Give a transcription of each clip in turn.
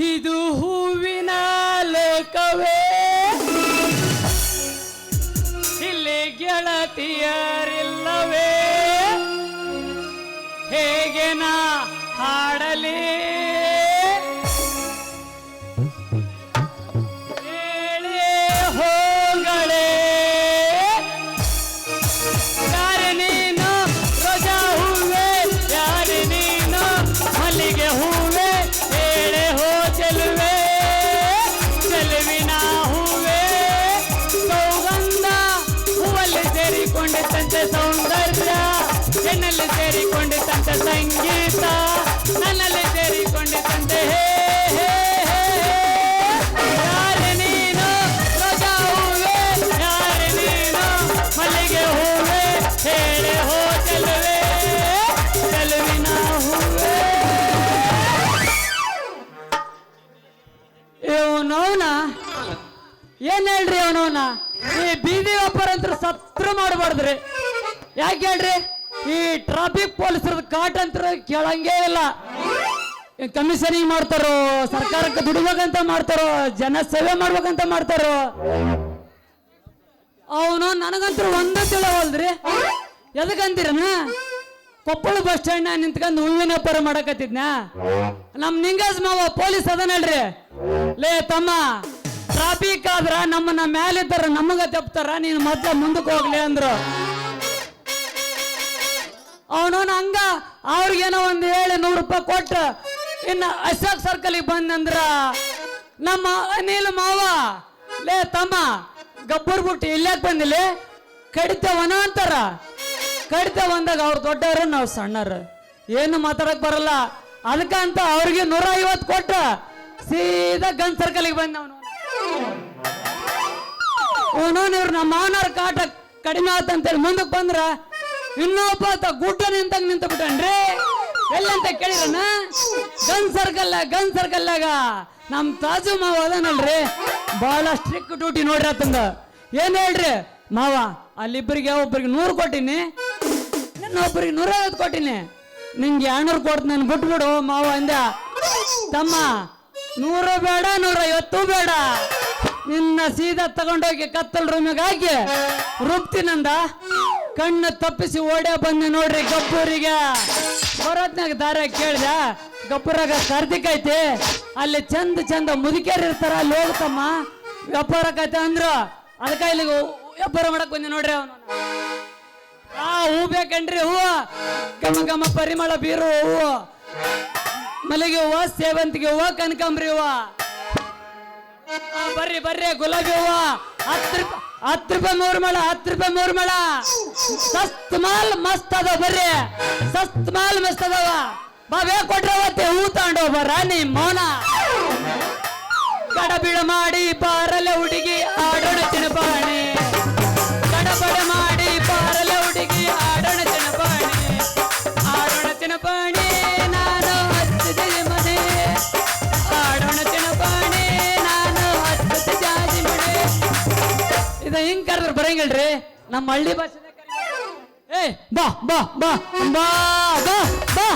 ಇದು ಹೂವಿನ ಲೋಕವೇ, ಇಲ್ಲಿ ಗೆಳತಿಯರಿಲ್ಲವೇ, ಹೇಗೆ ನಾ ಹಾಡಲಿ ಹೇಳಿ ಹೋಗಳೇ. ಯಾರು ನೀನು ರೋಜಾ ಹೂವೆ, ಯಾರು ನೀನು ಮಲ್ಲಿಗೆ ಹೂವೆ, ಹೇಳೆ ಹೋ ಚೆಲುವೆ, ಚೆಲುವಿನ ಹೂವೆ. ಸೌಗಂಧ ಹೂವಲ್ಲಿ ಸೇರಿಕೊಂಡಿದ್ದಂತೆ ಸೌಂದರ್ಯ, ಹೆಣ್ಣಲ್ಲಿ ಸೇರಿಕೊಂಡಿದ್ದಂತೆ ಸಂಗೀತ, ನನ್ನಲ್ಲಿ ಸೇರಿಕೊಂಡಿದ್ದಂತೆ ಹೇ ಹೇ ಹೇ. ಯಾರು ನೀನು ರೋಜಾ ಹೂವೆ, ಯಾರು ನೀನು ಮಲ್ಲಿಗೆ ಹೂವೆ, ಹೇಳೆ ಹೋ ಚೆಲುವೆ, ಚೆಲುವಿನ ಹೂವೆ. ಇವನವನ ಏನ್ ಹೇಳ್ರಿ, ಅವನವನ ಈ ಬೀದಿ ವ್ಯಾಪಾರ ಅಂತ ಸತ್ರ ಮಾಡಬಾರ್ದ್ರಿ. ಯಾಕೆ ಹೇಳ್ರಿ, ಈ ಟ್ರಾಫಿಕ್ ಪೊಲೀಸರದ ಕಾಟ ಅಂತ ಕೇಳಂಗೇ ಇಲ್ಲ. ಕಮಿಷನಿಂಗ್ ಮಾಡ್ತಾರೋ, ಸರ್ಕಾರಕ್ಕೆ ದುಡಿಬೇಕಂತ ಮಾಡ್ತಾರೋ, ಜನ ಸೇವೆ ಮಾಡ್ಬೇಕಂತ ಮಾಡ್ತಾರೋ. ಅವನು ನನಗಂತೂ ಒಂದೇ ತಿಳವಲ್ದ್ರಿ. ಎದಕ್ಕಂತೀರನ, ಕೊಪ್ಪಳ ಬಸ್ ಸ್ಟ್ಯಾಂಡ್ ನಿಂತ್ಕೊಂಡು ಹೂವಿನ ವ್ಯಾಪಾರ ಮಾಡಕತ್ತಿದ್ನ. ನಮ್ ನಿಂಗಸ್ ಮಾವ ಪೊಲೀಸ್ ಅದನಲ್ರಿ, ಲೇ ತಮ್ಮ ಟ್ರಾಫಿಕ್ ಆದ್ರ ನಮ್ಮನ್ನ ಮ್ಯಾಲಿದ್ದಾರ ನಮಗ ತಪ್ತಾರ, ನೀನು ಮೊದ್ಲ ಮುಂದಕ್ಕೆ ಹೋಗ್ಲಿ ಅಂದ್ರು. ಅವನವನ ಹಂಗ ಅವ್ರಿಗೇನೋ ಒಂದು ಹೇಳಿ ₹100 ಕೊಟ್ಟು ಇನ್ನು ಅಶೋಕ್ ಸರ್ಕಲ್ಗೆ ಬಂದಂದ್ರ ನಮ್ಮ ಅನಿಲ್ ಮಾವ, ಲೇ ತಮ್ಮ ಗಬ್ಬರ್ ಬಿಟ್ಟು ಇಲ್ಲಾಕ್ ಬಂದಿಲ್ಲ, ಕಡಿತವನ ಅಂತಾರ. ಕಡಿತ ಬಂದಾಗ ಅವ್ರು ದೊಡ್ಡವರು, ನಾವು ಸಣ್ಣರು, ಏನು ಮಾತಾಡಕ್ ಬರಲ್ಲ. ಅದಕ್ಕಂತ ಅವ್ರಿಗೆ 150 ಕೊಟ್ಟು ಸೀದಾ ಗನ್ ಸರ್ಕಲ್ಗೆ ಬಂದ. ಇವ್ರು ನಮ್ಮ ಮಾವನವ್ರ ಕಾಟ ಕಡಿಮೆ ಆತಂತೇಳಿ ಮುಂದಕ್ಕೆ ಬಂದ್ರ ಇನ್ನೊಬ್ಬ ಗುಡ್ಡ ನಿಂತಾಗ ನಿಂತ ಬಿಟ್ಟನ್ರಿ. ಎಲ್ಲಂತ ಕೇಳಿರನ, ಗನ್ ಸರ್ಕಲ್ಲಾಗ ನಮ್ ತಾಜು ಮಾವ ಅದನಲ್ರಿ, ಬಹಳ ಸ್ಟ್ರಿಕ್ ಡ್ಯೂಟಿ ನೋಡ್ರಿ ಆತಂದ. ಏನ್ ಹೇಳ್ರಿ ಮಾವ, ಅಲ್ಲಿಬ್ಬರಿಗೆ ಒಬ್ಬರಿಗೆ 100 ಕೊಟ್ಟಿನಿ, ಇನ್ನೊಬ್ಬರಿಗೆ 150 ಕೊಟ್ಟಿನಿ, ನಿಂಗೆ 200 ಕೊಡ್ತು, ನಾನು ಬಿಟ್ಬಿಡು ಮಾವ ಅಂದ. ತಮ್ಮ 100 ಬೇಡ 150 ಬೇಡ, ನಿನ್ನ ಸೀದಾ ತಗೊಂಡೋಗಿ ಕತ್ತಲ್ ರೂಮಿಗೆ ಹಾಕಿ ರುಬ್ತಿನಂದ. ಕಣ್ಣು ತಪ್ಪಿಸಿ ಓಡ್ಯಾ ಬಂದೆ ನೋಡ್ರಿ ಗಬ್ಬೂರಿಗೆ. ಬರೋತ್ನಾಗ ದಾರ ಕೇಳ್ದ, ಗಬ್ಬೂರಾಗ ಕಾರ್ತಿಕ್ ಐತಿ, ಅಲ್ಲಿ ಚಂದ ಮುದುಕೇರಿ ಇರ್ತಾರ, ಅಲ್ಲಿ ಹೋಗ್ತಮ್ಮ ವ್ಯಾಪಾರಕ್ಕೈತೆ ಅಂದ್ರು. ಅದಕ್ಕೆ ಇಲ್ಲಿಗೆ ವ್ಯಾಪಾರ ಮಾಡಕ್ ಬಂದೆ ನೋಡ್ರಿ. ಅವನು ಹೂ ಬೇಕನ್ರಿ, ಹೂವು ಘಮ ಪರಿಮಳ ಬೀರು ಹೂವು, ಮಲ್ಲಿಗೆ ಹೂವ, ಸೇವಂತಿಗೆ ಹೂವ, ಕನಕಾಂಬ್ರಿ ಹೂವ. ಬರ್ರಿ ಗುಲಾಬಿ ಹೂವ 10 ರೂಪಾಯಿ 3 ಮಳ, 10 ರೂಪಾಯಿ 3 ಮಳ. ಸಸ್ತ್ ಮಾಲ್ ಮಸ್ತ್ ಅದ, ಬರ್ರಿ ಸಸ್ತ್ ಮಾಲ್ ಮಸ್ತ್ ಅದಾವ. ಬಾವೇ ಕೊಟ್ರವತ್ತೆ ಹೂ ತಗೊಂಡು ಬರ ನಿಮ್ಮ ಮೌನ. ಗಡಬಿಡ ಮಾಡಿ ಬಾರಲೆ ಹುಡುಗಿ ಆಡೋಣ ಚಿಣಪಾಣಿ, ಗಡಬಡ ಮಾಡಿ ಬಾರಲೆ ಹುಡುಗಿ ಆಡೋಣ ಚಿಣಪಾಣಿ, ಆಡೋಣ ಚಿಣಪಾಣಿ ನಾನು ಹಚ್ಚಿದೆ ಮನೆ, ಆಡೋಣ ಚಿಣಪಾಣಿ ನಾನು ಹಚ್ಚದ ಜಾಜಿ ಮನೆ. ಇದು ಹಿಂಗ್ ಕರೆದ್ರೆ ಬರಂಗಿಲ್ರಿ, ನಮ್ಮ ಹಳ್ಳಿ ಭಾಷೆ. ಏ ಬಾ ಬಾ ಬಾ ಬಾ ಬಾ ಬಾ.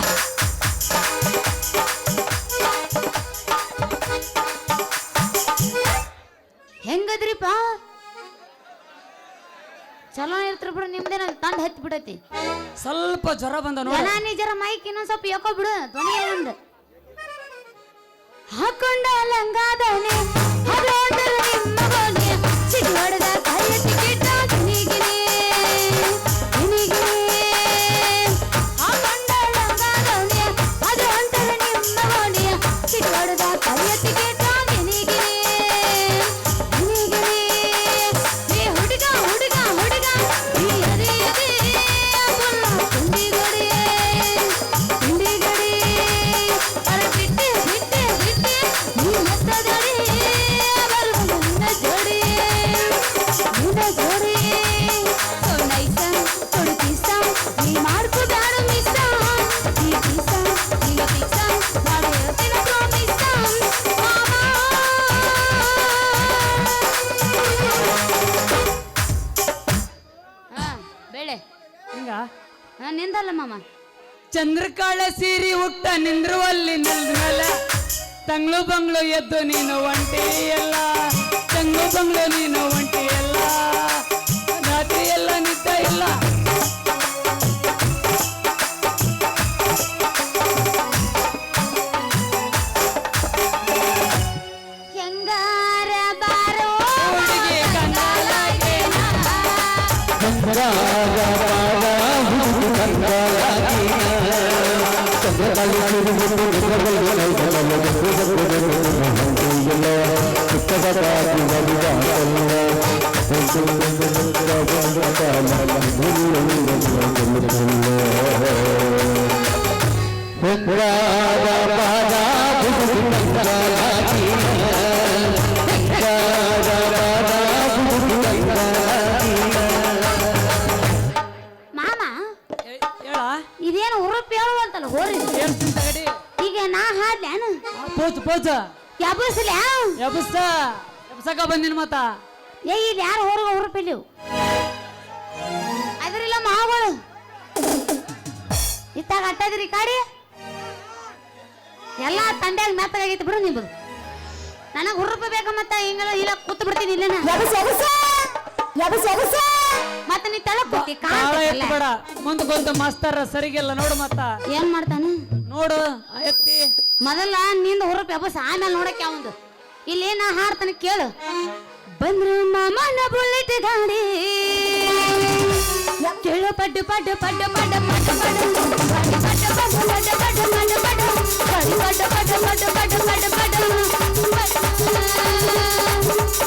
ಹೆಂಗದ್ರಿಪ್ಪ, ಚಲೋ ಇರ್ತಾರ ಬಿಡು. ನಿಮ್ದೇನ ತಂಡ ಹತ್ತಿ ಬಿಡತಿ, ಸ್ವಲ್ಪ ಜ್ವರ ಬಂದ ನೋಡಿ. ನೀ ಜರ ಮೈಕ್ ಇನ್ನೊಂದ್ ಸ್ವಲ್ಪ ಯಾಕೋ ಬಿಡು, ಧ್ವನಿ ಒಂದು ಹಾಕೊಂಡ ಲಂಗಾದನೆ ನಿಮ್ಮ ಗೋಣಿ ಸಿಡಿ ಹೊಡೆದ ಕೈಯ ಟಿಕೆಟ್ ಗಿನಿಗಿನಿ ಗಿನಿಗಿನಿ. ಹಾಕೊಂಡ ಲಂಗಾದನೆ ಅದು ಅಂತರ ನಿಮ್ಮ ಗೋಣಿ ಸಿಡಿ ಹೊಡೆದ ಕೈಯ ಟಿಕೆಟ್ ಗಿನಿಗಿನಿ ಗಿನಿಗಿನಿ. ಈ ಹುಡುಗ ಹುಡುಗ ಹುಡುಗ ಈ ಅದೇ ಅಬುಲ್ಲ ಕುಂಡಿಗಡಿ ಕುಂಡಿಗಡಿ ಅರೆ ಬಿಟ್ಟೆ ಬಿಟ್ಟೆ ಬಿಟ್ಟೆ ನೀ ಮಸ್ತದಡಿ ಬರುವುದು ನಿನ್ನ ಜೋಡಿ ಸೊ ನೈಸ ತೊಡು ಪೀಸ ನೀ ಮಾಡ್ಕೋ ಬ್ಯಾಡ ಮಿಸ ಈ ಪೀಸ ಈಗ ಪೀಸ ಮಾಡಿ ಹೇಳ್ತೇನೆ ಪ್ರಾಮಿಸ ಬೇಳೆ ಹಿಂಗ ನಿಂದಲ್ಲ ಮಾಮ. ಚಂದ್ರಕಾಳ ಸೀರಿ ಹುಟ್ಟ ನಿಂದ್ರುವಲ್ಲಿ ನಿಲ್ಮೇಲೆ ತಂಗ್ಳು ಬಂಗ್ಳು ಎದ್ದು ನೀನು ಒಂಟಿ ಎಲ್ಲ ತಂಗ್ಳು ಬಂಗ್ಳು ನೀನು ಒಂಟಿ ಎಲ್ಲ ರಾತ್ರಿ ಎಲ್ಲ ನಿದ್ದೆ ಇಲ್ಲ ಹೆಂಗಾರ ಬಾರೋ ಹುಡುಗಿ ಕಂಗಾಲಾಗೇನ. ಮಾಮ ಹೇಳ ಇದೇನು ಹುರುಪ್ ಹೇಳುವಂತಲ್ಲ ಹೋರಿ ಏನ್ ತಗಡಿ ಈಗ ನಾ ಹಾಡ್ಲೇನು ಪೋಚ್ ಪೋಚ ಎಬ್ಬಸ್ಲ್ಯಾ ಎಬ್ಸಕ ಬಂದಿನ ಮತ್ತ ಏ ಇಲ್ಲಿ ಯಾರು ಹೊರಗ ಹುರುಪಿಲ್ಲ ಅದ್ರಿಲ್ಲ ಮಾವುಗಳು ಇತ್ತಾಗ ಅಟ್ಟದ್ರಿ ಕಾಡಿ ಎಲ್ಲ ತಂಡ್ಯಾಗ ಮೆತ್ತಗಾಗೈತಿ ಬಿಡು ನಿಂಬದು ನನಗೆ ಹುರುಪ ಬೇಕ ಮತ್ತ ಹಿಂಗೆಲ್ಲ ಇಲ್ಲ ಕೂತು ಬಿಡ್ತೀನಿ ಇಲ್ಲೇನ ಮತ್ತೆ ನೀ ತಳ ಕೂತಿ ಕಾಳ ಎತ್ತಬೇಡ ಮುಂದಕ್ಕೊಂತ ಮಾಸ್ತರ ಸರಿಗಿಲ್ಲ ನೋಡು ಮತ್ತ ಏನ್ ಮಾಡ್ತಾನ ನೋಡು ಆ ಎತ್ತಿ ಮೊದಲ ನಿಂದ ಹುರುಪ ಎಬ್ಬಸ್ ಆಮೇಲೆ ನೋಡಕ್ಕೆ ಅವಂದು ಇಲ್ಲಿ ನಾ ಹಾಡ್ತಾನೆ ಕೇಳು ಬಂದ್ರು ಮಾಮನ ಬುಲೆಟ್ ಗಾಡಿ ಕೇಳು ಪಡ್ಡು ಪಡ್ಡು ಪಡ್ಡು ಪಡ್ಡು ಪಡ್ಡು ಪಡ್ಡು ಪಡ್ಡು ಪಡ್ಡು ಪಡ್ಡು ಪಡ್ಡು ಪಡ್ಡು ಪಡ್ಡು ಪಡ್ಡು ಪಡ್ಡು ಪಡ್ಡು ಪಡ್ಡು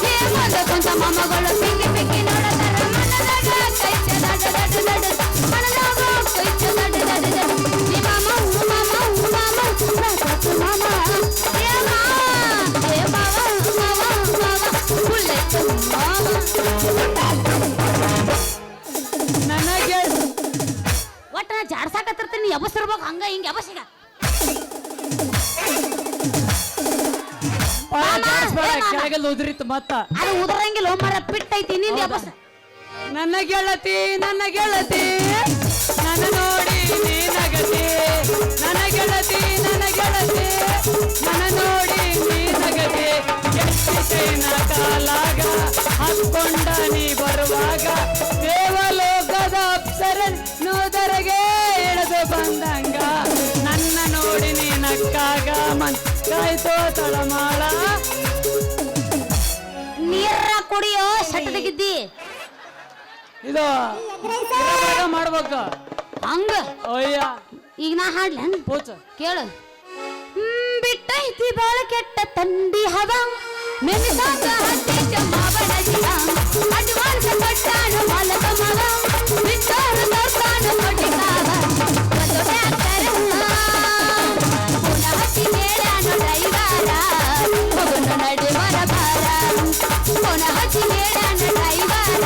ಏ ಮದಕೊಂತ ಮಾಮಗಳು ಪಿಂಗಿ ಪಿಂಗಿ ನೋಡತಾರ ಮನದಾಗ ಕೈತೆ ದಡ ದಡ ದಡ ಮನದಾಗ ಕೈತೆ ದಡ ದಡ ದಡ ನೀ ಮಾಮ ಮಾಮ ಮಾಮ ರಾಜು ಮಾಮ ಏ ಮಾವ ಬುಲೆಟ್ ಮಾವ ನನಗೆ ಒಟ್ಟ ನಾ ಜಾಡ್ಸಾಕತ್ತಿರ್ತೀನಿ ಎಬಸಿರ್ಬೇಕು ಹಂಗ ಹಿಂಗ ಎಬಸಿಗ ಕೆಳಗೆಲ್ಲ ಉದುರಿತ್ತು ಮತ್ತ ಅದು ಉದರಂಗಿಲ್ಲ ಮರ ಪಿಟ್ಟೈತಿ ನಿಂದ ಎಬಸ ನನ್ನ ಗೆಳತಿ ನನ್ನ ನೋಡಿ ನೀ ನಗತಿ ನನ್ನ ಗೆಳತಿ ನನ್ನ ನೋಡಿ ನೀ ನಗತಿ ಎಷ್ಟಿನ ಕಾಲಾಗ ಹಾಕೊಂಡ ನೀ ಬರುವಾಗ ದೇವಲೋಕದ ಅಪ್ಸರನ್ ನೋದರೆಗೆ ಇಳಿದು ಬಂದಂಗ ನನ್ನ ನೋಡಿ ನೀ ನಕ್ಕಾಗ ಮನ್ ಕಾಯ್ತೋ ತಳಮಾಳ ನೀರ ಕುಡಿಯೋ ಸಟ್ಟದಗಿದ್ದಿ ಇದು ಮಾಡ್ಬೇಕು ಹಂಗ ಅಯ್ಯ ಈಗ ನಾ ಹಾಡ್ಲೇನ್ ಪೋಚ ಕೇಳು ಬಿಟ್ಟೈತಿ ಬಾಳ ಕೆಟ್ಟ ತಂಡಿ ಹವ ಮೆಣಸಾಕ ಹತ್ತಿಟ್ಟ ಮಾವನ ಜಿಗ ಅಡ್ವಾನ್ಸ್ ಕೊಟ್ಟಾನ ಮಾಲಕ ಮಗ ಬಿಟ್ಟಾರ ತೋರ್ತಾನ ಕೊಟ್ಟಿಕಾವ ಒಂದು ಟ್ಯಾಕ್ಟರ್ ಪುನಃ ಹಚ್ಚಿ ಮೇಡಾನ ಡ್ರೈವರ ಮಗನ ನಡೆ ಬರಬಾರ ಪುನಃ ಹಚ್ಚಿ ಮೇಡಾನ ಡ್ರೈವರ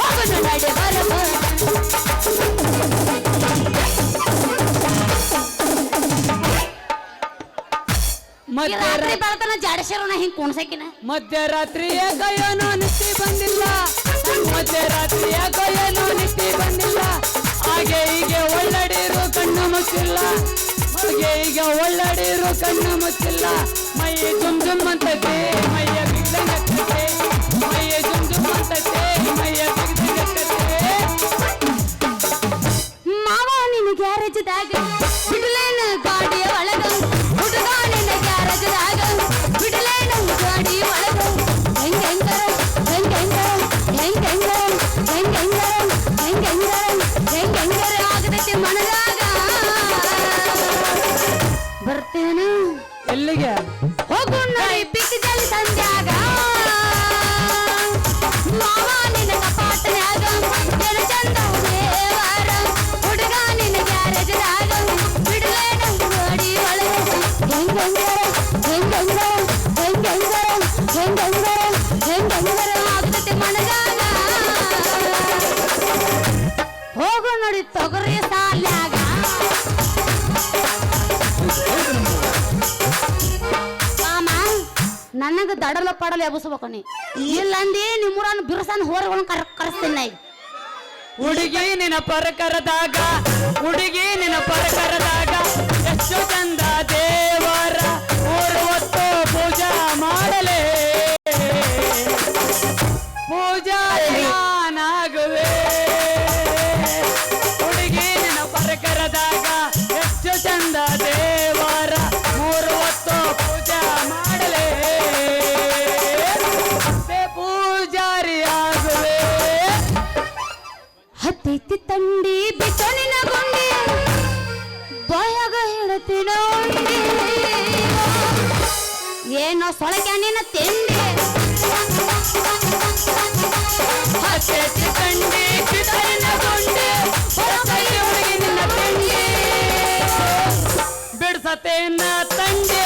ಮಗನ ನಡೆ ಬರಬಾರ ರಾತ್ರಿ ಬೆಳತನ ಜಾಡಶರಣ ಹಿಂಗ್ ಕುಣ್ಸಕಿನ ಮಧ್ಯರಾತ್ರಿ ಯಾಕಯ್ಯನೋ ನಿತ್ತಿ ಬಂದಿಲ್ಲ ಮಧ್ಯರಾತ್ರಿ ಯಾಕಯ್ಯನೋ ನಿತ್ತಿ ಬಂದಿಲ್ಲ ಹಾಗೆ ಹೀಗೆ ಒಳ್ಳಡಿರು ಕಣ್ಣು ಮುಚ್ಚಿಲ್ಲ ಹಾಗೆ ಹೀಗೆ ಒಳ್ಳಡಿರು ಕಣ್ಣು ಮುಚ್ಚಿಲ್ಲ ಮೈ ಜುಮ್ ಜುಮ್ ಅಂತತೆ ಮೈಯ ಬಿಗ್ದಂಗತ್ತೆ ಮೈಯ ಜುಮ್ ಜುಮ್ ಅಂತತೆ ಮೈಯ ಬಿಗ್ದಂಗತ್ತೆ ಮಾವ ನಿನ್ನ ಗ್ಯಾರೇಜ್ದಾಗ ಬಿಡಲೇನ ಗಾಡಿಯ ಒಳಗ ಹುಡುಗ ನಿನ್ನ ಗ್ಯಾರೇಜ್ದಾಗ ಬಿಡಲೇನ ಗಾಡಿ ಒಳಗ ಹೆಂಗ ಆಗದೈತಿ ಮನದಾಗ ಬರ್ತೇನೆ ಎಲ್ಲಿಗೆ ಹೋಗು ನೋಡಿ ಪಿಕ್ ಜಲ್ ಸಂಧ್ಯಾಗ ಮಾವ ನಿನ್ನ ಕಪಾಟನ್ಯಾಗ ಜನ ಚಂದ ದೇವರ ಹುಡುಗ ನಿನ್ನ ಗ್ಯಾರೇಜ್ದಾಗ ಬಿಡಲೇನ ಗಾಡಿ ಒಳಗ ಹೆಂಗಂಗರ ಆಗದೈತಿ ಮನದಾಗ ಹೋಗು ನೋಡಿ ತೊಗರಿ ಸಾಲ್ಯಾಗ ಮಾಮ ನನಗ ದಡಲ ಪಡಲ ಎಬ್ಸ್ಬೇಕು ನೀ ಇಲ್ಲಂದಿ ನಿಮ್ಮೂರನ್ನ ಬಿರ್ಸನ್ ಹೋರಿಗಳನ್ನ ಕರೆಸ್ತೀನಿ ನಾ ಈಗ. ಹುಡುಗಿ ನಿನ್ನ ಪರಕರದಾಗ ಹುಡುಗಿ ನಿನ್ನ ಪರಕರದಾಗ ಎಷ್ಟು ಚಂದ ದೇವರ ಊರುವ ಬಂದ ದೇವರ 3 ಹೊತ್ತು ಪೂಜೆ ಮಾಡಲೇ ಪೂಜಾರಿ ಆಗುವೆ. ಹತ್ತೈತಿ ತಂಡಿ ಬಿಟ್ಟು ನಿನ್ನ ಗೊಂಡಿ ಬಾಯಾಗ ಹೇಳ್ತೀನ ಉಂಡಿ ಏನೋ ಸೊಳಗೆ ನಿನ್ನ ತಿಂಡಿ. ಹತ್ತೈತಿ ತಂಡಿ ಬಿಟ್ಟು ನಿನ್ನ ಗೊಂಡಿ ಹೊರಗೈ ಹುಡುಗಿ ನಿನ್ನ ತಂಡಿ ಬಿಡ್ಸತೇನ ತಂಡಿ.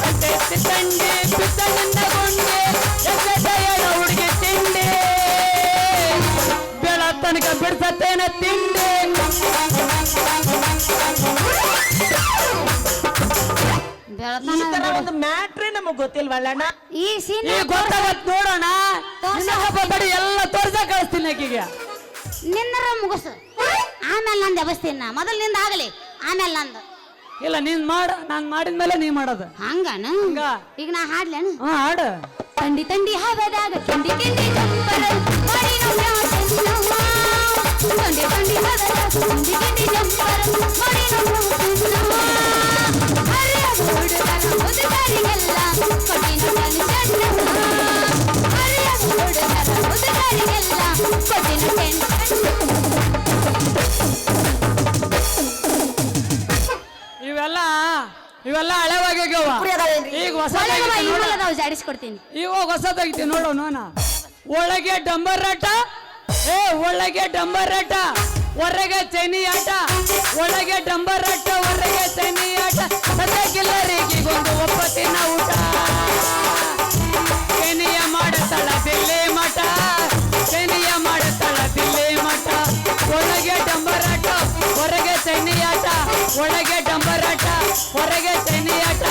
ಹತ್ತೈತಿ ತಂಡಿ ಬಿಟ್ಟು ನಿನ್ನ ಗೊಂಡಿ ಎಸೆದೆಯಳ ಹುಡುಗಿ ತಿಂಡಿ ಬೆಳ ತನಕ ಬಿಡ್ಸತೇನ ತಿಂಡಿ. ಈ ತರ ಒಂದು ಮ್ಯಾಟ್ರೇ ನಮಗ್ ಗೊತ್ತಿಲ್ವಲ್ಲಣ್ಣ. ಈ ಸೀನ್ ಈಗ ಗೊತ್ತಾಗತ್ ನೋಡೋಣ. ಬಡಿ ಎಲ್ಲ ತೋರ್ಸ ಕಳಿಸ್ತೀನಿ ಆಕಿಗೆ. ನಿನ್ನರ ಮುಗಿಸು ಆಮೇಲೆ ನಂದು ಎಬಸ್ತೀನಿ. ಮೊದಲು ನಿಂದ ಆಗಲಿ ಆಮೇಲೆ ನಂದು. ಇಲ್ಲ ನೀನ್ ಮಾಡ, ನಾನ್ ಮಾಡಿದ್ಮೇಲೆ ನೀ ಮಾಡೋದು. ಹಂಗಾನ ಹಂಗ. ಈಗ ನಾ ಹಾಡ್ಲೇನು? ಹಾ ಹಾಡು. ತಂಡಿ ತಂಡಿ ಹವದಾಗ ಕಿಂಡಿ ಕಿಂಡಿ ಜಂಪರ ಮಾಡಿ ಚೆನ್ನವ್ವ. ತಂಡಿ ತಂಡಿ ಹವದಾಗ ಕಿಂಡಿ ಕಿಂಡಿ ಜಂಪರ ಮಾಡಿ ಚೆನ್ನವ್ವ. ಹರಿಯ ಹುಡುಗರ ಮುದುಕರಿಗೆಲ್ಲ ಕೊಟ್ಟಿನ ಚೆನ್ನವ್ವ. ಹರಿಯ ಹುಡುಗರ ಮುದುಕರಿಗೆಲ್ಲ ಕೊಟ್ಟಿನ ಇವೆಲ್ಲ ಹಳೆವಾಗ್ಯಾವ. ಈಗ ಹೊಸ ಜಾಡಿಸ್ಕೊಡ್ತೀನಿ. ಈಗ ಹೊಸದಾಗಿತಿ ನೋಡು ನೋನ. ಒಳಗೆ ಡಂಬರಾಟ, ಒಳಗೆ ಡಂಬರಾಟ ಹೊರಗೆ ಚೈನಿ ಆಟ. ಒಳಗೆ ಡಂಬರಾಟ ಹೊರಗೆ ಚೈನಿ ಆಟ. ಸದ್ಯಕ್ಕಿಲ್ಲರಿಗೊಂದು ಒಪ್ಪತ್ತಿನ ಊಟ. ಚೈನಿಯ ಮಾಡುತ್ತಾಳ ದಿಲ್ಲಿ ಮಠ, ಚೈನಿಯ ಮಾಡುತ್ತಾಳ ದಿಲ್ಲಿ ಮಠ. ಒಳಗೆ ಡಂಬರಾಟ ಹೊರಗೆ ಚೈನಿ ಆಟ. ಒಳಗೆ ಡಂಬರಾಟ ಹೊರಗೆ ಚೈನಿ ಆಟ.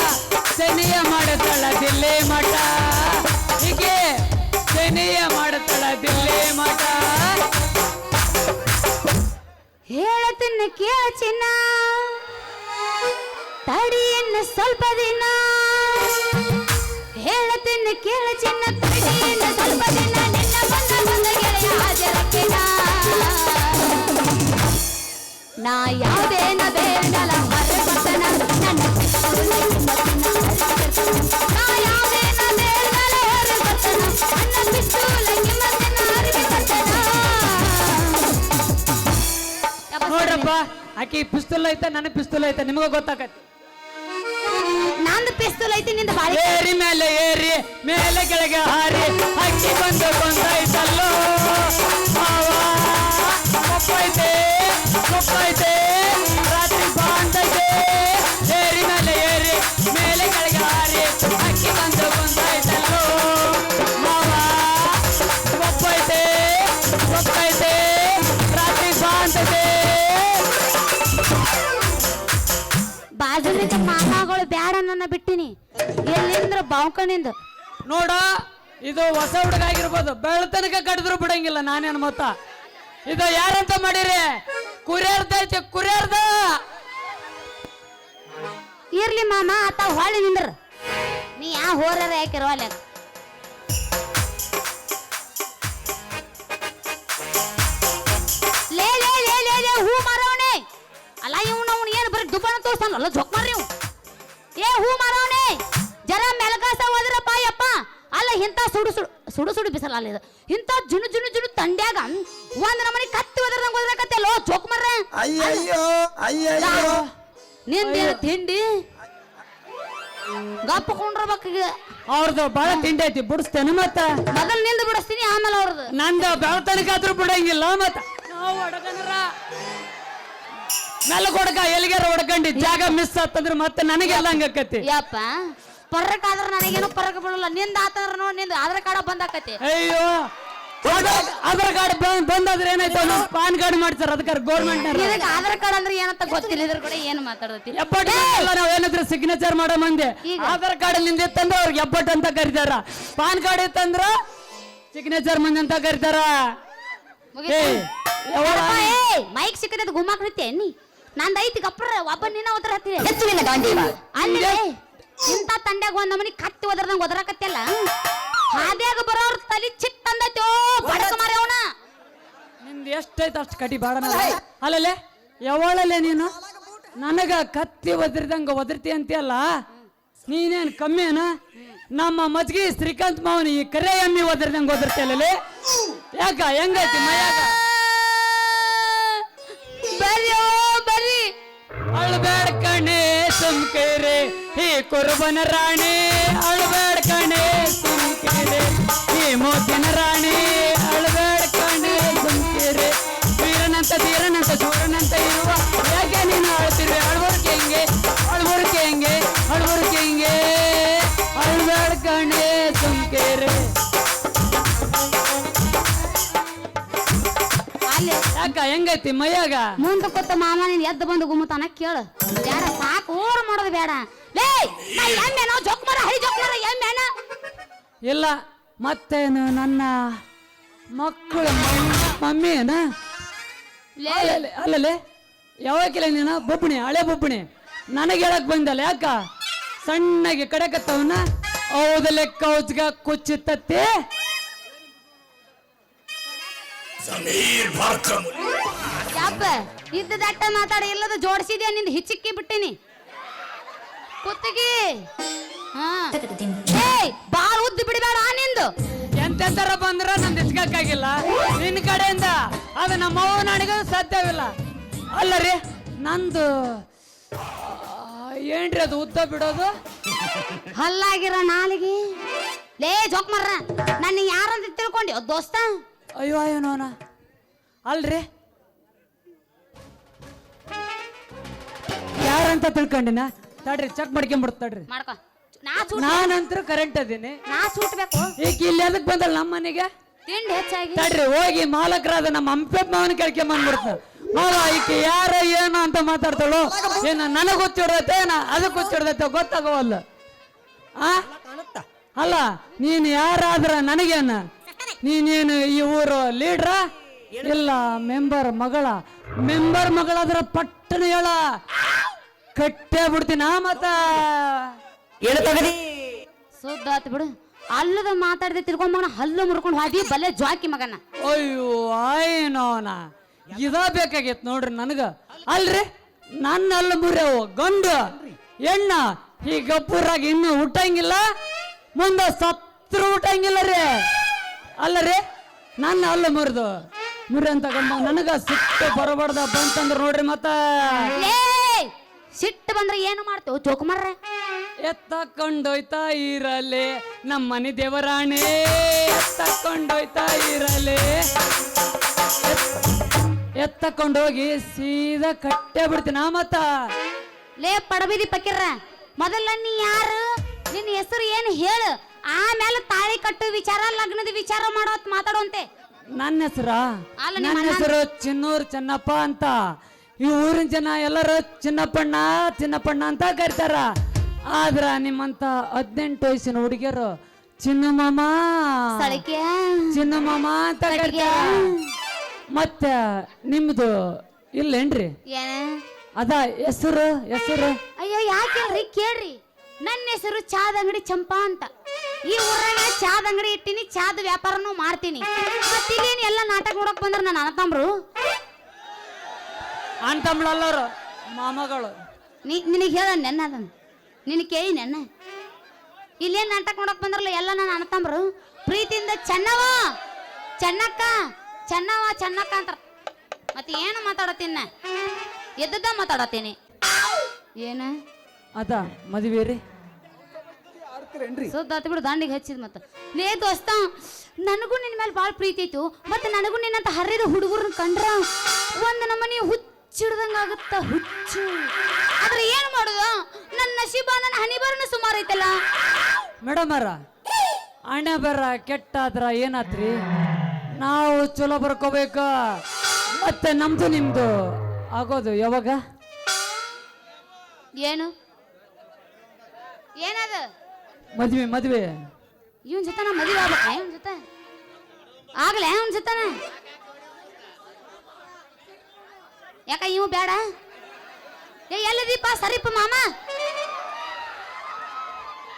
ಚೈನಿಯ ಮಾಡುತ್ತಾಳ ದಿಲ್ಲಿ ಮಠ. ಹೀಗೆ ಚೈನಿಯ ಮಾಡುತ್ತಾಳ ದಿಲ್ಲಿ ಮಠ. ಹೇಳತನ್ನ ಕೇಳ ಚಿನ್ನ ತಡಿಯನ್ನ ಸ್ವಲ್ಪ ದಿನ. ಹೇಳತನ್ನ ಕೇಳ ಚಿನ್ನ ತಡಿಯನ್ನ ಸ್ವಲ್ಪ ದಿನ. ನಿನ್ನ ಬಂದ ಬಂದ ಗೆಳೆಯ ಹಾಜರಕ್ಕಿನ ನಾ ಯಾವುದೇನ ಬೇಡಲ ಹರಪತನ. ನನ್ನ ನಾ ಯಾವುದೇನ ಬೇಡಲ ಹರಪತನ. ನನ್ನ ಪಿಸ್ತೂಲ ಕಿಮ್ಮತ್ತಿನ ಹರಪತನ. ನೋಡ್ರಪ್ಪ, ಆಕಿ ಪಿಸ್ತೂಲ್ ಐತೆ, ನನ್ನ ಪಿಸ್ತೂಲ್ ಐತೆ, ನಿಮಗ ಗೊತ್ತಾಗತ್ತೆ. ನಂದು ಪಿಸ್ತೂಲ್ ಐತಿ, ನಿಂದ ಬಾಳಿ. ಏರಿ ಮೇಲೆ ಏರಿ ಮೇಲೆ ಕೆಳಗೆ ಹಾರಿ ಅಕ್ಕಿ ಬಂದು ಕೊಂದೈತಲ್ಲೋ ಮಾವ. ಒಪ್ಪೈತೆ ಒಪ್ಪೈತೆ ರಾತ್ರಿ ಬಾಂಧೈತೆ. ಏರಿ ಮೇಲೆ ಏರಿ ಮೇಲೆ ಕೆಳಗೆ ಹಾರಿ ಅಕ್ಕಿ ಬಂದು ಕೊಂದೈತಲ್ಲೋ ಮಾವ. ಒಪ್ಪೈತೆ ಒಪ್ಪೈತೆ ರಾತ್ರಿ ಬಾಂಧೈತೆ. ಬಾಜುಲಿಂದ ಮಾಮಗಳು ಬ್ಯಾಡ ನನ್ನ ಬಿಟ್ಟಿನಿ. ಎಲ್ಲಿಂದ್ರ ಬಾವ್ಕಣಿಂದ ನೋಡ, ಇದು ಹೊಸ ಹುಡುಗ ಆಗಿರ್ಬೋದು, ಬೆಳತನಕ ಕಡಿದ್ರು ಬಿಡಂಗಿಲ್ಲ. ನಾನೇನು ಮತ್ತ ಇದು ಯಾರಂತ ಮಾಡಿರಿ? ಕುರಿಯರ್ದ ಐತಿ, ಕುರಿಯರ್ದ. ಇರ್ಲಿ ಮಾಮ ಆತ ಹೊಳ್ಳಿ ನಿಂದ್ರ. ನೀ ಯಾ ಹೋರರ ಯಾಕಿರವಲ್ಲ. ಲೇ ಲೇ ಲೇ ಲೇ ಲೇ ಹೂ ಮಾರವನೆ. ಅಲ್ಲ ಇವ್ನು ಅವ್ನು ಏನು ಬರೀ ದುಬ್ಬಾನ ತೋರ್ಸಲ್ಲ ಜೋಕ್ ಮಾರ್ರಿ ಇವ್. ಏ ಹೂ ಮಾರವನೆ, ಜರ ಮೆಲಕಾಸ ಹೋದ್ರಪ್ಪ ಯಪ್ಪ. ಅಲ್ಲ ಇಂಥ ಸುಡು ಸುಡು ಸುಡು ಸುಡು ಬಿಸಲ್ಲ ಅಲ್ಲ ಇದು. ಇಂಥ ಜುನು ಜುನು ಜುನು ತಂಡ್ಯಾಗ ಒಂದ್ ನಮನಿ ಕತ್ತಿ ಹೋದ್ರಂಗ ಹೋದ್ರಕತ್ತಲ್ಲೋ ಜೋಕ್ ಮಾರ್ರೆ. ಅಯ್ಯಯ್ಯೋ ಅಯ್ಯಯ್ಯೋ. ನಿಂದೇನು ತಿಂಡಿ ಗಪ್ಪ ಕೊಂಡ್ರಬೇಕೀಗ. ಅವ್ರದ್ದು ಬಾಳ ತಿಂಡಿ ಐತಿ, ಬಿಡಿಸ್ತೇನೆ ಮತ್ತ. ಮೊದಲು ನಿಂದ ಬಿಡಿಸ್ತೀನಿ ಆಮೇಲೆ ಅವ್ರದ್ದು. ನಂದು ಬೆಳತನಕಾದ್ರೂ ಬಿಡಂಗಿಲ್ಲ ಮತ್ತ. ನಾವು ಹೊಡಗನರ ಮೆಲ್ಲ ಕೊಡಕ ಎಲ್ಲಿಗಾರ ಹೊಡ್ಕೊಂಡಿ ಜಾಗ ಮಿಸ್ ಆತಂದ್ರೆ ಮತ್ತೆ ನನಗೆಲ್ಲ ಹಂಗಕ್ಕತಿ. ಯಪ್ಪ ಪರ್ರಕ್ ಆದ್ರ ನನಗೇನು ಪರ್ರಕ್ ಬಿಡಲ್ಲ. ನಿಂದ ಆತಂದ್ರ ನೋಡಿ ನಿಂದ ಆಧಾರ್ ಕಾರ್ಡ್ ಬಂದಾಕತಿ. ಅಯ್ಯೋ, ಆಧಾರ್ ಕಾರ್ಡ್ ಬಂದಾದ್ರೆ ಏನಾಯ್ತು? ಪಾನ್ ಕಾರ್ಡ್ ಮಾಡ್ತಾರ ಅದಕ್ಕೆ ಗೌರ್ಮೆಂಟ್. ಇದಕ್ಕೆ ಆಧಾರ್ ಕಾರ್ಡ್ ಅಂದ್ರೆ ಏನಂತ ಗೊತ್ತಿಲ್ಲ. ಇದ್ರ ಕೂಡ ಏನು ಮಾತಾಡ್ತಿ? ಎಪ್ಪಟ್ ನಾವ್ ಏನಾದ್ರೂ ಸಿಗ್ನೇಚರ್ ಮಾಡೋ ಮಂದಿ ಆಧಾರ್ ಕಾರ್ಡ್ ನಿಂದ ಇತ್ತಂದ್ರೆ ಅವ್ರಿಗೆ ಎಪ್ಪಟ್ ಅಂತ ಕರಿತಾರ. ಪಾನ್ ಕಾರ್ಡ್ ಇತ್ತಂದ್ರ ಸಿಗ್ನೇಚರ್ ಮಂದಿ ಅಂತ ಕರಿತಾರ. ಮೈಕ್ ಸಿಕ್ಕದ ಗುಮ್ಮಾಕ್ರಿತ್ತೆ ನೀ. ನಂದು ಐತಿ ಗಪ್ರ ಒಬ್ಬ ನಿನ್ನ ಹೋದ್ರ ಹತ್ತಿರ ಹೆಚ್ಚಿನ ಗಾಂಧಿ ಅಲ್ಲಿ ಇಂಥ ತಂಡ್ಯಾಗ ಒಂದ್ ನಮನಿ ಕತ್ತಿ ಒದರ್ದಂಗ ಒದರಾಕತ್ತಲ್ಲ. ಹಾದ್ಯಾಗ ಬರೋರ್ ತಲಿ ಚಿಕ್ ತಂದೈತೋ ಬಡಕ ಮಾರಿ ಅವನ. ನಿಂದ ಎಷ್ಟೈತ ಅಷ್ಟು ಕಟಿ ಬಾಡ. ಅಲ್ಲಲ್ಲೇ ಯಾವಳಲ್ಲೇ ನೀನು ನನಗ ಕತ್ತಿ ಒದರಿದಂಗ ಒದರ್ತಿ ಅಂತೀಯಲ್ಲ, ನೀನೇನ್ ಕಮ್ಮಿನ? ನಮ್ಮ ಮಜ್ಗಿ ಶ್ರೀಕಾಂತ್ ಮಾವನ ಈ ಕರೆ ಎಮ್ಮಿ ಒದರಿದಂಗ ಒದರ್ತಿಯಲ್ಲ. ಯಾಕ ಹೆಂಗೈತಿ ಮೈಯಾಗ? ಬರ್ರಿ ಓ ಬರ್ರಿ. ಅಳ್ಬೇಡ ಕಣೆ ಸುಮ್ಕೇರೆ ಈ ಕುರುಬನ ರಾಣಿ, ಅಳ್ಬೇಡ ಕಣೆ ಸುಮ್ಕೇರೆ ಈ ಮೋತಿನ ರಾಣಿ, ಅಳ್ಬೇಡ ಕಣೆ ಸುಮ್ಕೇರೆ. ವೀರನಂತ ಧೀರನಂತ ಚೂರನಂತ ಇರುವ ಯಾಕೆ ನೀನು ಅಳ್ತಿರುವೆ? ಅಳ್ವರ್ಕೆ ಹೆಂಗೆ ಅಳ್ವರ್ಕೆ ಹೆಂಗೆ ಅಳ್ವರ್ಕೆ ಹೆಂಗೆ? ಅಳ್ಬೇಡ ಕಣೆ ಸುಮ್ಕೇರೆ. ಅಲ್ಲಿ ಯಾಕ ಹೆಂಗೈತಿ ಮೈಯಾಗ? ಮುಂದೆ ಕೂತ ಮಾಮ ನೀನ್ ಎದ್ದು ಬಂದು ಗುಮ್ಮತಾನ ಕೇಳು. ಬೇಡ ಸಾಕು ಓರ್ ಮಾಡೋದು ಬೇಡ. ಲೇ ನಾ ಎಮ್ಮೆನೋ ಜೋಕ್ಮರ ಹಳಿ ಜೋಕ್ಮರ ಎಮ್ಮೆನ? ಇಲ್ಲ ಮತ್ತೇನು ನನ್ನ ಮಕ್ಕಳು ಮಮ್ಮಿ ಏನ? ಲೇ ಅಲ್ಲಲೇ ಯಾವಾಗಿಲ್ಲ ನೀನು ಬೊಬ್ಬಣಿ ಹಳೆ ಬೊಬ್ಬಣಿ ನನಗೆ ಹೇಳಕ್ ಬಂದಲ್ಲ. ಯಾಕ ಸಣ್ಣಗೆ ಕಡೆಕತ್ತವನ್ನ ಹೌದಲ್ಲೇ ಕೌಜ್ಗ ಕುಚ್ಚುತ್ತತ್ತೆ. ಯಾಪ ಇದ್ದದಟ್ಟ ಮಾತಾಡಿ ಇಲ್ಲದ ಜೋಡಿಸಿದ್ಯಾ ನಿಂದ ಹಿಚ್ಚಿಕ್ಕಿ ಬಿಟ್ಟಿನಿ ಕುತ್ತಿಗೆ. ಹಾ ಏಯ್ ಬಾಳ ಉದ್ದ ಬಿಡಬೇಡ ನಿಂದು. ಎಂತೆಂತರ ಬಂದ್ರ ನಂದು ಇಸ್ಕಾಗಿಲ್ಲ ನಿನ್ನ ಕಡೆಯಿಂದ. ಅದು ನಮ್ಮ ಅವ್ವನಿಗೆ ಸಾಧ್ಯವಿಲ್ಲ. ಅಲ್ಲ ರೀ ನಂದು ಏನ್ರಿ ಅದು ಉದ್ದ ಬಿಡೋದು? ಹಲ್ಲಾಗಿರ ನಾಲಿಗೆ. ಲೇ ಜೋಕ್ಮರ್ರ ನನ್ನ ಯಾರಂತ ತಿಳ್ಕೊಂಡಿ ದೋಸ್ತ? ಅಯ್ಯೋ ಅಯ್ಯೋ ನೋನ ಅಲ್ರಿ ಯಾರಂತ ತಿಳ್ಕೊಂಡಿನ? ತಡ್ರಿ ಚೆಕ್ ಮಾಡ್ಕೊಂಬಿಡ್ತ ತಡ್ರಿ. ಮಾಡ್ಕೊ ನಾ ನಾನಂತರೂ ಕರೆಕ್ಟ್ ಅದೀನಿ. ಸೂಟ್ಬೇಕು. ಈಗ ಇಲ್ಲಿ ಅದಕ್ಕೆ ಬಂದಲ್ಲ ನಮ್ಮ ಮನೆಗೆ ತಿಂಡಿ ಹೆಚ್ಚಾಗಿ. ತಡ್ರಿ ಹೋಗಿ ಮಾಲಕರಾದ ನಮ್ಮ ಹಂಪೆಪ್ಪ ಮಾವನ ಕೇಳ್ಕೊಂಬಂದ್ಬಿಡ್ತ. ಮಾವ ಈಕೆ ಯಾರ ಏನು ಅಂತ ಮಾತಾಡ್ತಾಳು. ಏನ ನನಗೆ ಗೊತ್ತಿಡ್ದೈತೆ ಏನ ಅದಕ್ಕೆ ಗೊತ್ತಿಡ್ದೈತೆ ಗೊತ್ತಾಗವಲ್ಲ. ಆ ಅಲ್ಲ ನೀನು ಯಾರಾದ್ರ ನನಗೇನ? ನೀನೇನು ಈ ಊರು ಲೀಡ್ರ ಇಲ್ಲ ಮೆಂಬರ್ ಮಗಳ? ಮೆಂಬರ್ ಮಗಳಾದ್ರ ಪಟ್ಟಣ ಹೇಳ ಕಟ್ಟೇ ಬಿಡ್ತೀನ ಮತ್ತ ಸುದ್ದ ಆತ್ ಬಿಡು. ಅಲ್ಲದ ಮಾತಾಡದೆ ತಿರ್ಕೊಂಡ್ ಹಲ್ಲು ಮುರ್ಕೊಂಡು ಹಾದಿ ಬಲ್ಲೆ ಜ್ವಾಕಿ ಮಗನ. ಅಯ್ಯೋ ಆಯ್ನೋನ ಇದ ಬೇಕಾಗೈತ್ ನೋಡ್ರಿ ನನಗ. ಅಲ್ರಿ ನನ್ನ ಅಲ್ಲ ಮುರ್ಯವು ಗಂಡು ಹೆಣ್ಣ ಈ ಗಬ್ಬೂರಾಗ ಇನ್ನು ಹುಟ್ಟಂಗಿಲ್ಲ, ಮುಂದ ಸತ್ರು ಹುಟ್ಟಂಗಿಲ್ಲ ರೀ. ಅಲ್ಲ ರೀ ನನ್ನ ಅಲ್ಲ ಮುರಿದು ಮುರಿ ಅಂತ ಗಂಡ ನನಗ ಸಿಟ್ಟು ಬರಬಾರ್ದ ಬಂತಂದ್ರ ನೋಡ್ರಿ ಮತ್ತ ಸಿಟ್ಟು ಬಂದ್ರೆ ಏನು ಮಾಡ್ತೇವ್ ಚೋಕುಮಾರ್ರೆ? ಎತ್ತಕೊಂಡೋಯ್ತಾ ಇರಲೆ ನಮ್ಮ ಮನೆ ದೇವರಾಣೆ, ಎತ್ತಕೊಂಡೋಯ್ತಾ ಇರಲೆ. ಎತ್ತಕೊಂಡೋಗಿ ಸೀದಾ ಕಟ್ಟೆ ಬಿಡ್ತೀನ ಮತ್ತ. ಲೇ ಪಡಬಿದಿ ಪಕ್ಕಿರ್ರ ಮೊದಲ ನೀ ಯಾರು? ನಿನ್ನ ಹೆಸರು ಏನು ಹೇಳು, ಆಮೇಲೆ ತಾಳಿ ಕಟ್ಟು ವಿಚಾರ ಲಗ್ನದ ವಿಚಾರ ಮಾಡೋತ್ ಮಾತಾಡುವಂತೆ. ನನ್ನ ಹೆಸರ? ಅಲ್ಲ, ನನ್ನ ಹೆಸರು ಚಿನ್ನೂರ್ ಚೆನ್ನಪ್ಪ ಅಂತ. ಈ ಊರಿನ ಜನ ಎಲ್ಲರೂ ಚಿನ್ನಪ್ಪಣ್ಣ ಚಿನ್ನಪ್ಪಣ್ಣ ಅಂತ ಕರಿತಾರ. ಆದ್ರ ನಿಮ್ಮಂತ 18 ವಯಸ್ಸಿನ ಹುಡುಗಿಯರು ಚಿನ್ನ ಮಾಮ ಸಳಿಕೆ ಚಿನ್ನ ಮಾಮ ಅಂತ ಕರಿತಾರ. ಮತ್ತೆ ನಿಮ್ದು ಇಲ್ಲೇನ್ರಿ? ಏನ ಅದ ಹೆಸರು? ಹೆಸರು ಅಯ್ಯೋ ಯಾಕೆ ಕೇಳ್ರಿ. ನನ್ನ ಹೆಸರು ಚಾದ ಅಂಗಡಿ ಚಂಪಾ ಅಂತ. ಈ ಊರಾಗ ಚಾದ ಅಂಗಡಿ ಇಟ್ಟಿನಿ, ಚಾದ ವ್ಯಾಪಾರನೂ ಮಾಡ್ತೀನಿ. ಮತ್ತಿಲ್ಲೇನು ಎಲ್ಲ ನಾಟಕ ನೋಡಕ್ ಬಂದ್ರ ನನ್ನ ಅಣ್ಣತಮ್ರು ಅಂತಂಬ್ಳಲ್ಲರು ಮಾಮಗಳು. ನಿನಗೆ ಹೇಳ ನೆನ್ನ ಅದನ್ನ ನಿನಗೆ ಕೇಳಿ ನೆನ್ನ. ಇಲ್ಲೇನು ನಾಟಕ ನೋಡಕ್ ಬಂದ್ರಲ್ಲ ಎಲ್ಲ ನನ್ನ ಅಣ್ಣತಮ್ರು ಪ್ರೀತಿಯಿಂದ ಚೆನ್ನವ ಚೆನ್ನಕ್ಕ ಚೆನ್ನವ ಚೆನ್ನಕ್ಕ ಅಂತ. ಮತ್ತೆ ಏನು ಮಾತಾಡತ್ತೀನ? ಎದ್ದದ ಮಾತಾಡತ್ತೀನಿ. ಏನ ಅದ ಮದುವೆ ರೀ? ಸುದ್ದಾತ ಬಿಡು ದಾಂಡಿಗೆ ಹಚ್ಚಿದ್. ಮತ್ತ ಲೇ ದೋಸ್ತ ನನಗೂ ನಿನ್ನ ಮೇಲೆ ಭಾಳ ಪ್ರೀತಿ ಐತು. ಮತ್ತೆ ನನಗೂ ನಿನ್ನಂತ ಹರಿದ ಹುಡುಗರನ್ನ ಕಂಡ್ರ ಒಂದು ನಮ್ಮನೆ ಹುಚ್ಚಿಡ್ದಂಗ ಆಗುತ್ತ ಹುಚ್ಚು. ಆದ್ರೆ ಏನು ಮಾಡುದು, ನನ್ನ ನಶೀಬ ನನ್ನ ಹನಿ ಬರನ ಸುಮಾರು ಐತಲ್ಲ. ಮೇಡಮ್ ಅರ ಅಣ್ಣ ಬರ ಕೆಟ್ಟಾದ್ರ ಏನಾತ್ರಿ? ನಾವು ಚಲೋ ಬರ್ಕೋಬೇಕ. ಮತ್ತೆ ನಮ್ದು ನಿಮ್ದು ಆಗೋದು ಯಾವಾಗ? ಏನು ಏನದ? ಮದ್ವೆ ಮದ್ವೆ ಇವನ್ ಜೊತೆ ನಾ ಮದುವೆ ಆಗ್ಬೇಕ? ಇವನ್ ಜೊತೆ ಆಗ್ಲೇ ಅವನ ಜೊತೆನ? ಯಾಕ ಇವ್ ಬೇಡ? ಎಲ್ಲದೀಪ ಸರಿಪ ಮಾಮ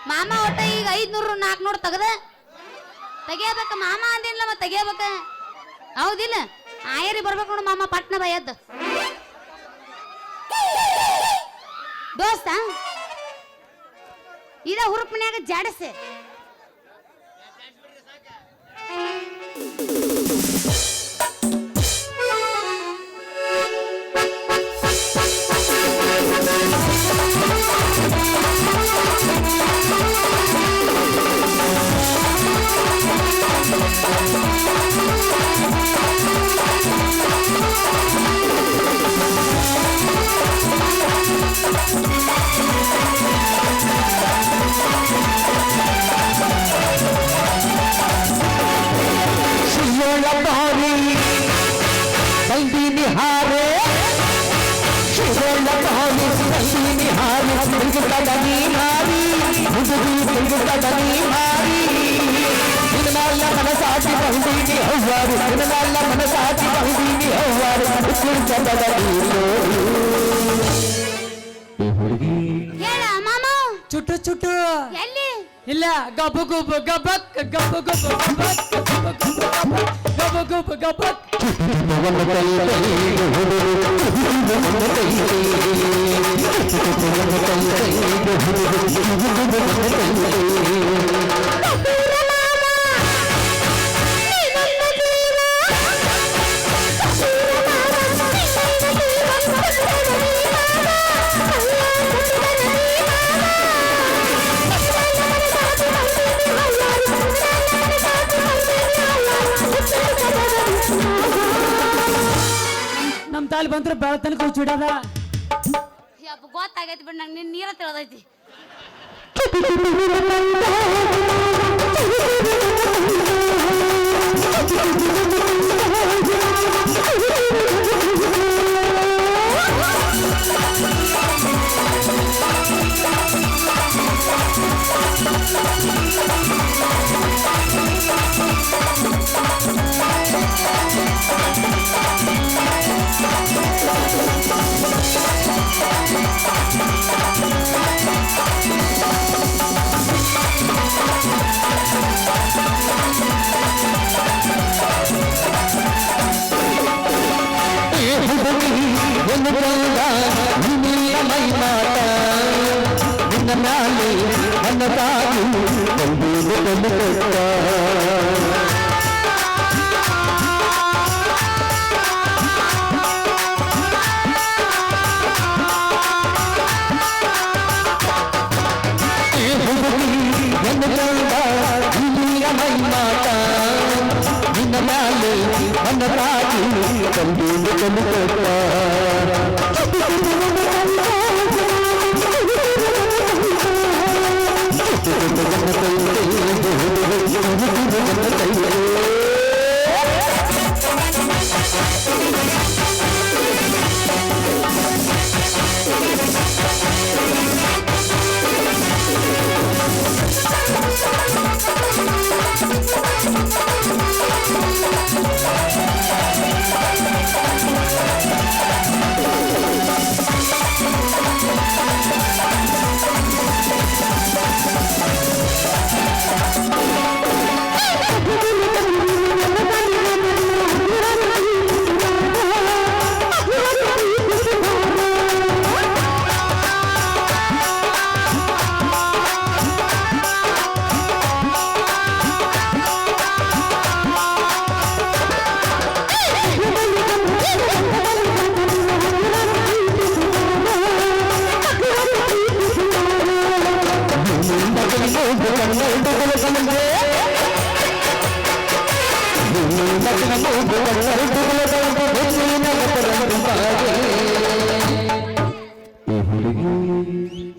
ಮಾಮ ಒಟ್ಟ ಈಗ 500 400 ತೆಗಿಯಬೇಕ ಮಾಮ ಅಂದಿಲ್ಲ ಮತ್ತೆ ತೆಗಿಯಬೇಕ. ಹೌದಿಲ್ಲ? ಆಯರಿ ಬರ್ಬೇಕು ನೋಡು ಮಾಮ ಪಟ್ನ ಬಯದ್ದು. ದೋಸ್ತ ಇದ ಹುರುಪಿನ್ಯಾಗ ಜಾಡಸೆ ಹೇಳ ಮಾಮ ಚುಟ್ಟು ಚುಟ್ಟು ಎಲ್ಲಿ ಇಲ್ಲ ಗಬ್ಬು ಗುಬ್ಬು ಗಬ್ಬಕ್ ಗಬ್ಬು ಗುಬ್ಬು ಗಬ್ಬಕ್ ಗಬ್ಬು ಗುಬ್ಬು ಗಬ್ಬಕ್ ನಮ್ ತಾಲಿ ಬಂದ್ರೆ ಬೆಳತನಕ ಹುಚ್ಚಿಡದ ಯಪ್ಪ ಗೊತ್ತಾಗೈತಿ ಬಿಡ್ ನಂಗೆ ನಿನ್ನ ನೀರ ತಿಳಿದೈತಿ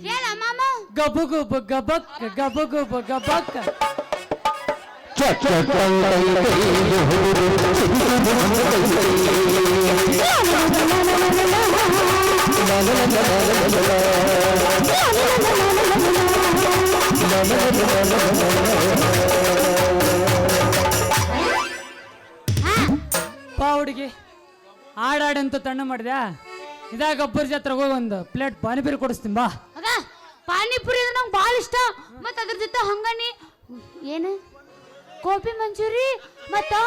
ಹೇಳ ಮಾಮ ಗಬ್ಬು ಗುಬ್ಬು ಗಬ್ಬಕ್ ಗಬ್ಬು ಗುಬ್ಬು ಗಬ್ಬಕ್ ಪಾ ಹುಡುಗಿ ಆಡಾಡಂತ ತಣ್ಣ ಮಾಡಿದ್ಯಾ ಇದಾಗ ಒಬ್ಬರ ಜಾತ್ರೆಗೆ ಹೋಗಿ ಒಂದು ಪ್ಲೇಟ್ ಪಾನಿಪುರಿ ಕೊಡಿಸ್ತೀನಿ ಬಾ ಅದ ಪಾನಿಪುರಿ ಅಂದ್ರೆ ನಂಗೆ ಭಾಳ ಇಷ್ಟ ಮತ್ತು ಅದ್ರ ಜೊತೆ ಹಂಗನಿ ಏನು ಗೋಬಿ ಮಂಚೂರಿ ಮತ್ತು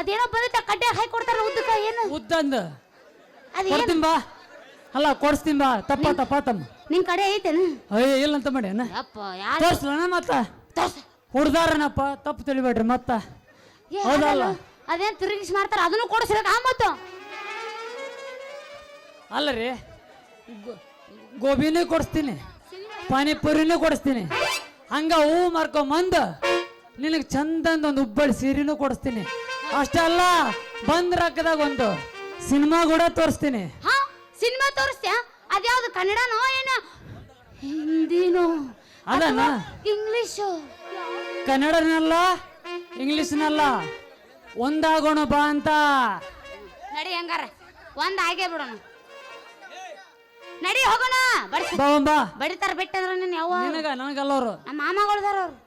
ಅದೇನೋ ಬಂದೈತೆ ಕಡ್ಡೆ ಹಾಕಿ ಕೊಡ್ತಾರ ಉದ್ದಕ್ಕ ಏನು ಉದ್ದಂದು ಅದೇನು ಕೊಡ್ತೀನಿ ಬಾ ಅಲ್ಲ ಕೊಡಿಸ್ತೀನಿ ಬಾ ತಮ್ಮ ನಿನ್ ಕಡೆ ಐತೇನ ಅಯ್ಯ ಇಲ್ಲ ಅಂತ ಮಾಡಿ ಅಣ್ಣ ಯಪ್ಪ ಯಾರು ತೋರ್ಸ್ಲಣ್ಣ ಮತ್ತ ತೋರ್ಸ ಹುಡ್ದಾರನಪ್ಪ ತಪ್ಪು ತಿಳಿಬೇಡ್ರಿ ಮತ್ತ ಹೌದಲ್ಲ ಅದೇನ್ ತಿರುಗಿಸಿ ಮಾಡ್ತಾರ ಅದನ್ನು ಕೊಡಿಸ್ಬೇಕು ಮತ್ತು ಅಲ್ಲ ರೀ ಗೋಬಿನೂ ಕೊಡಿಸ್ತೀನಿ ಪಾನಿಪುರಿನೂ ಕೊಡಿಸ್ತೀನಿ ಹಂಗ ಹೂ ಮಾರ್ಕೊಂಬಂದು ನಿನಗೆ ಚಂದಂದ ಒಂದು ಹುಬ್ಬಳ್ಳಿ ಸೀರೆನೂ ಕೊಡಿಸ್ತೀನಿ ಅಷ್ಟೇ ಅಲ್ಲ ಬಂದ್ ರೊಕ್ಕದಾಗ ಒಂದು ಸಿನಿಮಾ ಕೂಡ ತೋರಿಸ್ತೀನಿ ಹಾ ಸಿನಿಮಾ ತೋರಿಸ್ತ್ಯಾ ಅದ್ಯಾವ್ದು ಕನ್ನಡನೋ ಏನ ಹಿಂದಿನೋ ಅದನ್ನ ಇಂಗ್ಲಿಷು ಕನ್ನಡನಲ್ಲ ಇಂಗ್ಲಿಷ್ನಲ್ಲ ಒಂದಾಗೋಣ ಬಾ ಅಂತ ನಡಿ ಹಂಗಾರ ಒಂದ್ ಆಗೇ ಬಿಡೋಣ ನಡಿ ಹೋಗೋಣ ಬಾ ಬಾ ಬಡಿತಾರ ಬಿಟ್ಟಂದ್ರ ನೀನ್ ಯಾವ ನನಗಲ್ಲವ್ರು ನಮ್ಮ ಮಾಮಗಳದಾರ ಅವ್ರು